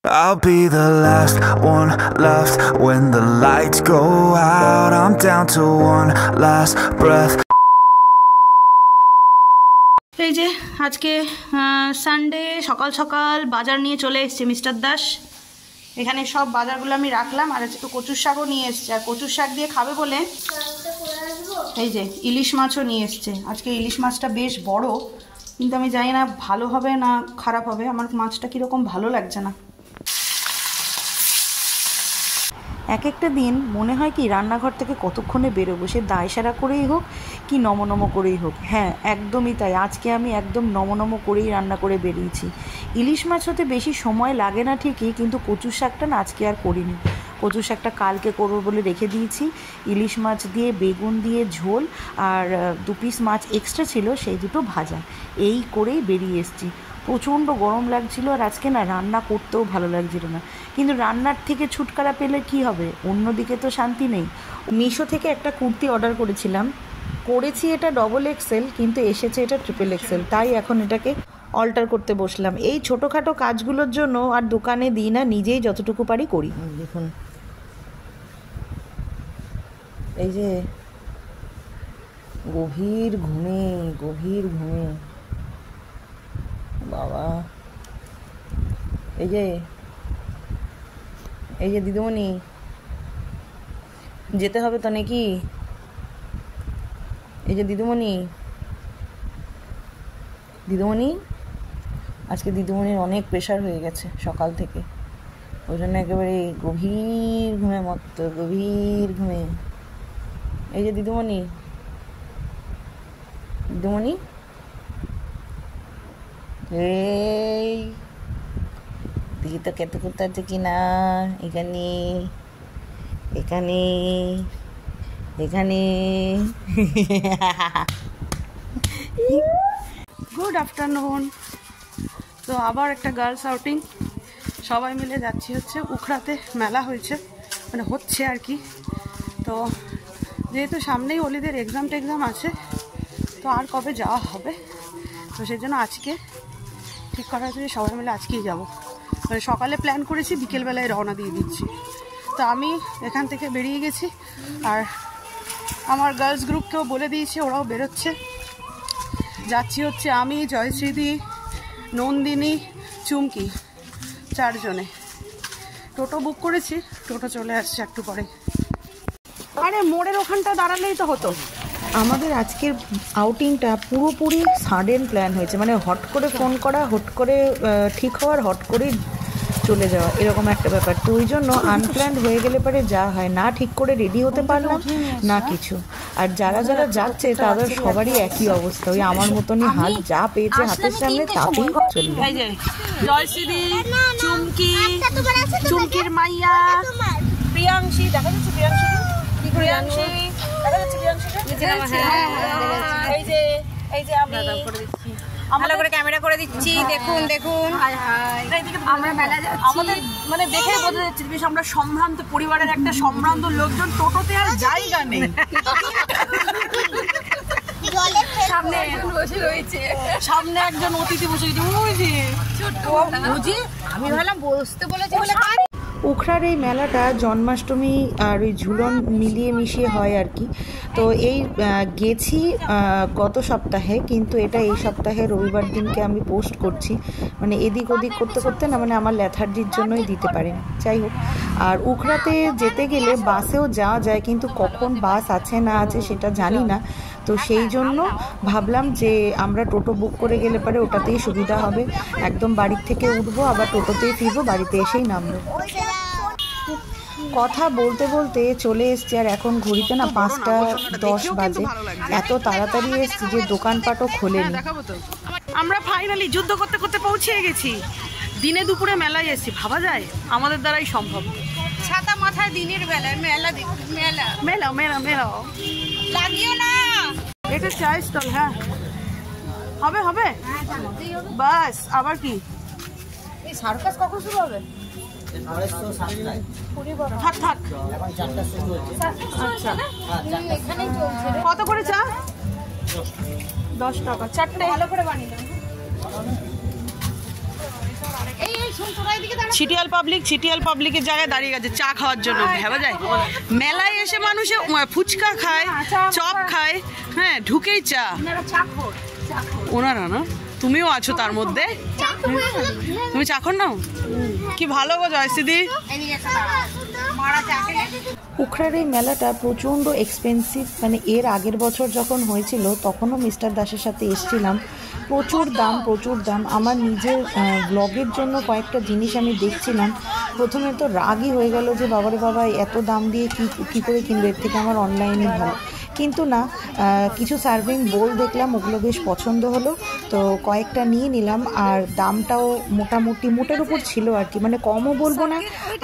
I'll be the last one left when the lights go out. I'm down to one last breath. এই যে আজকে Sunday সকাল সকাল বাজার নিয়ে চলে এসেছে মিস্টার দাস। এখানে সব বাজারগুলো আমি রাখলাম, আর একটু কচুর শাকও নিয়ে এসছে, আর কচুর শাক দিয়ে খাবে বলে এই যে ইলিশ মাছও নিয়ে এসছে। আজকে ইলিশ মাছটা বেশ বড়, কিন্তু আমি জানি না ভালো হবে না খারাপ হবে। আমার মাছটা কীরকম ভালো লাগছে না। এক একটা দিন মনে হয় কি রান্নাঘর থেকে কতক্ষণে বেরোবো, সে দায় সারা করেই হোক কি নমনম করেই হোক। হ্যাঁ, একদমই তাই। আজকে আমি একদম নমনম করেই রান্না করে বেরিয়েছি। ইলিশ মাছ হতে বেশি সময় লাগে না ঠিকই, কিন্তু কচুর শাকটা না আজকে আর করিনি। কচুর শাকটা কালকে করবো বলে রেখে দিয়েছি। ইলিশ মাছ দিয়ে বেগুন দিয়ে ঝোল, আর 2 পিস মাছ এক্সট্রা ছিল, সেই দুটো ভাজা, এই করেই বেরিয়ে এসেছি। প্রচণ্ড গরম লাগছিল, আর আজকে না রান্না করতেও ভালো লাগছিল না। কিন্তু রান্নার থেকে ছুটকারা পেলে কি হবে, অন্যদিকে তো শান্তি নেই। মিশো থেকে একটা কুর্তি অর্ডার করেছিলাম, করেছি এটা XXL, কিন্তু এসেছে এটা XXL। তাই এখন এটাকে অল্টার করতে বসলাম। এই ছোটোখাটো কাজগুলোর জন্য আর দোকানে দিই না, নিজেই যতটুকু পারি করি। দেখুন এই যে গভীর ঘুমে বাবা, এই যে দিদিমণি যেতে হবে তো নাকি? এই যে দিদিমণি আজকে দিদিমণির অনেক প্রেশার হয়ে গেছে সকাল থেকে, ওই জন্য একেবারে গভীর ঘুমে। এই যে দিদিমণি এই দেখি তো কেটে করতে আছে কিনা। এখানে গুড আফটারনুন। তো আবার একটা গার্লস আউটিং, সবাই মিলে যাচ্ছি হচ্ছে উখড়াতে। মেলা হচ্ছে আর কি। তো যেহেতু সামনেই অলিদের এক্সাম আছে, তো আর কবে যাওয়া হবে, তো সেই জন্য আজকে ঠিক করা হয়েছে যে সবাই মিলে আজকেই যাব। মানে সকালে প্ল্যান করেছি, বিকেলবেলায় রওনা দিয়ে দিচ্ছি। তো আমি এখান থেকে বেরিয়ে গেছি, আর আমার গার্লস গ্রুপকেও বলে দিয়েছি, ওরাও বেরোচ্ছে। যাচ্ছি হচ্ছে আমি, জয়শ্রীদি, নন্দিনী, চুমকি, 4 জনে। টোটো বুক করেছি, টোটো চলে আসছে একটু পরে। আরে মোড়ের ওখানটা দাঁড়ালেই তো হতো। আমাদের আজকের আউটিংটা পুরোপুরি সাডেন প্ল্যান হয়েছে, মানে হট করে ফোন করা, হট করে ঠিক হওয়ার, হট করে চলে যাওয়া, এরকম একটা ব্যাপার। তো ওই জন্য আনপ্ল্যান্ড হয়ে গেলে পরে যা হয় না, ঠিক করে রেডি হতে পারলাম না কিছু। আর যারা যাচ্ছে তাদের সবারই একই অবস্থা, ওই আমার মতনই হাত, যা পেয়েছে হাতের সামনে তাতেই চলবে। জয়শ্রী, চুমকি, চুমকির মাইয়া, প্রিয়াংশী, দেখা যাচ্ছে প্রিয়াংশী, এই যে আমি ভালো করে ক্যামেরা করে দিচ্ছি, দেখুন। আমরা মেলা যাচ্ছি, আমাদের মানে দেখে বোঝা যাচ্ছে বেশ আমরা সম্ভ্রান্ত পরিবারের একটা সম্ভ্রান্ত লোকজন। টোটোতে আর জায়গা নেই, সামনে একজন অতিথি বসে গেছে। আমি ভাবলাম বসতে বলেছি বলে। উখড়ার এই মেলাটা জন্মাষ্টমী আর ওই ঝুলন মিলিয়ে মিশিয়ে হয় আর কি। তো এই গেছি গত সপ্তাহে, কিন্তু এটা এই সপ্তাহে রবিবার দিনকে আমি পোস্ট করছি। মানে এদিক ওদিক করতে করতে না, মানে আমার ল্যাথার্জির জন্যই দিতে পারিনি। যাই হোক, আর উখড়াতে যেতে গেলে বাসেও যাওয়া যায়, কিন্তু কখন বাস আছে না আছে সেটা জানি না। তো সেই জন্য ভাবলাম যে আমরা টোটো বুক করে গেলে পরে ওটাতেই সুবিধা হবে। একদম বাড়ির থেকে উঠবো, আবার টোটোতেই ফিরবো, বাড়িতে এসেই নামবো। কথা বলতে বলতে চলে এসছি, আর এখন ঘড়িতে না 5:10 বাজে। এত তাড়াতাড়ি এসছি যে দোকানপাটও খোলেনি। আমরা ফাইনালি যুদ্ধ করতে করতে পৌঁছে গেছি। দিনে দুপুরে মেলায় এসেছি, ভাবা যায় আমাদের দ্বারাই সম্ভব। ছাতা মাথায় দিনের বেলায় মেলা লাগিও না। এটা চায়ের স্টল। হ্যাঁ হবে বাস। আবার কি এই সার্কাস কখন শুরু হবে? থাক আচ্ছা, কত করে চা? 10 টাকা 4টে। ভালো করে বানিয়ে ছিটিয়াল পাবলিকের জায়গায় দাঁড়িয়ে গেছে চা খাওয়ার জন্য। ভাবা যায় মেলায় এসে মানুষে ফুচকা খায়, চপ খায়, হ্যাঁ ঢুকেই চা। ওনারা না, তুমিও আছো তার মধ্যে, তুমি চা খাও নাও। কি ভালো গো জয়শ্রী। উখড়ার এই মেলাটা প্রচণ্ড এক্সপেন্সিভ, মানে এর আগের বছর যখন হয়েছিল তখনও মিস্টার দাসের সাথে এসেছিলাম, প্রচুর দাম। আমার নিজের ব্লগের জন্য কয়েকটা জিনিস আমি দেখছিলাম, প্রথমে তো রাগই হয়ে গেল যে বাবারে বাবা এত দাম দিয়ে কী করে কিনবে, এর থেকে আমার অনলাইনে ভালো। কিন্তু না, কিছু সার্ভিং বোল দেখলাম, ওগুলো বেশ পছন্দ হলো, তো কয়েকটা নিয়ে নিলাম। আর দামটাও মোটামুটি মোটের উপর ছিল আর কি, মানে কমও বলবো না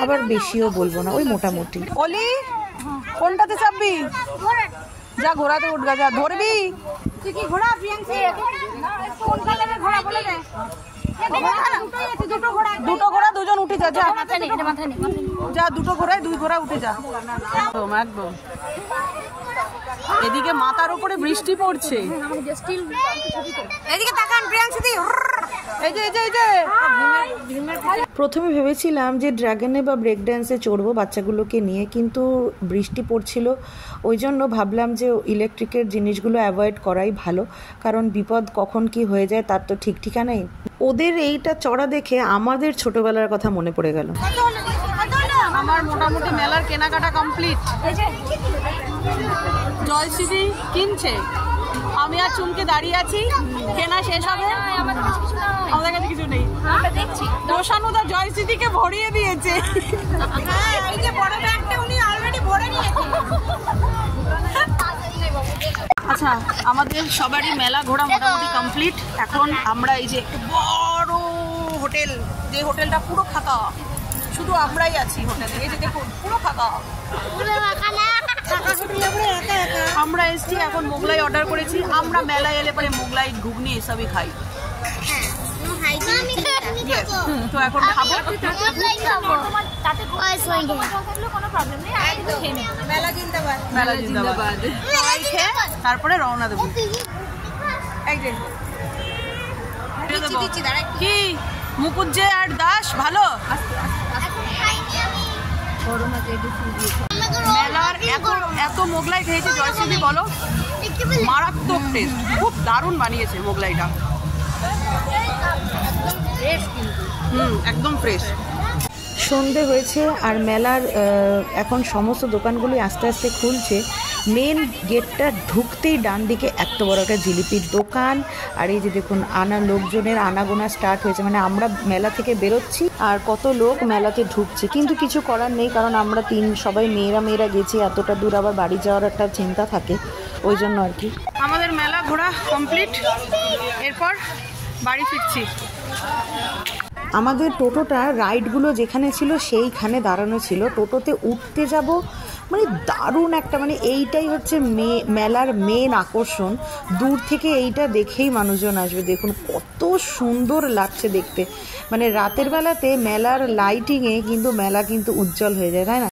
আবার বেশিও বলবো না, ওই মোটামুটি। অলি কোনটাতে চাপবি? যা ঘোড়াতে উঠগা, যা ধরবি। তুই কি ঘোড়া প্রিয়াংশী? কোন কালারের ঘোড়া বলে দে। দুটো ঘোড়া দুজন উঠে যা, যা যা, দুটো ঘোড়ায় দুই ঘোড়া উঠে যা। একদম এদিকে মাথার উপরে বৃষ্টি পড়ছে, এদিকে তাকান প্রিয়াংশী। প্রথমে ভেবেছিলাম যে ড্রাগনে বা ব্রেক ড্যান্সে চড়বো বাচ্চাগুলোকে নিয়ে, কিন্তু বৃষ্টি পড়ছিল, ওই জন্য ভাবলাম যে ইলেকট্রিকের জিনিসগুলো অ্যাভয়েড করাই ভালো, কারণ বিপদ কখন কি হয়ে যায় তার তো ঠিক ঠিকানাই। ওদের এইটা চড়া দেখে আমাদের ছোটবেলার কথা মনে পড়ে গেল। আমার মোটামুটি মেলার কেনাকাটা কমপ্লিট। জয়শ্রী কিনছে, আমি আর চুমকে দাঁড়িয়ে আছি, কেনা শেষ হবে, আমাদের কাছে কিছু নেই। রোশানুদা জয়শ্রীকে ভরিয়ে দিয়েছে, এই যে বড় ব্যাগটা উনি অলরেডি ভরে নিয়েছে। আচ্ছা, আমাদের সবারই মেলা ঘোরা মোটামুটি কমপ্লিট। এখন আমরা এই যে একটু বড় হোটেল, যে হোটেলটা পুরো ফাঁকা, শুধু আমরাই আছি হোটেলে, এই যে দেখুন পুরো ফাঁকা। আমরা এসছি, এখন মোগলাই অর্ডার করেছি। আমরা মেলায় এলে পরে মোগলাই ঘুগনি এসবই খাই, তো এখন খাবো। তারপরে রওনা দেবো। কি মুকুজ্জে আর দাস ভালো? মেলার এত মোগলাই খেয়েছে জয়শ্রী, বলো মারাত্মক টেস্ট, খুব দারুণ বানিয়েছে মোগলাইটা, একদম ফ্রেশ। সন্ধে হয়েছে আর মেলার এখন সমস্ত দোকানগুলি আস্তে আস্তে খুলছে। মেন গেটটা ঢুকতেই ডান দিকে এত বড় একটা জিলিপির দোকান, আর এই যে দেখুন লোকজনের আনাগোনা স্টার্ট হয়েছে, মানে আমরা মেলা থেকে বেরোচ্ছি আর কত লোক মেলাতে ঢুকছে, কিন্তু কিছু করার নেই, কারণ আমরা সবাই মেয়েরা গেছি, এতটা দূর আবার বাড়ি যাওয়ার একটা চিন্তা থাকে, ওই জন্য আর কি। আমাদের মেলা ঘোরা কমপ্লিট, এরপর বাড়ি ফিরছি। আমাদের টোটোটা রাইডগুলো যেখানে ছিল সেইখানে দাঁড়ানো ছিল, টোটোতে উঠতে যাব মানে দারুণ একটা, মানে এইটাই হচ্ছে মেলার মেন আকর্ষণ। দূর থেকে এইটা দেখেই মানুষজন আসবে, দেখুন কত সুন্দর লাগছে দেখতে, মানে রাতের বেলাতে মেলার লাইটিংয়ে কিন্তু মেলা কিন্তু উজ্জ্বল হয়ে যায়, তাই না?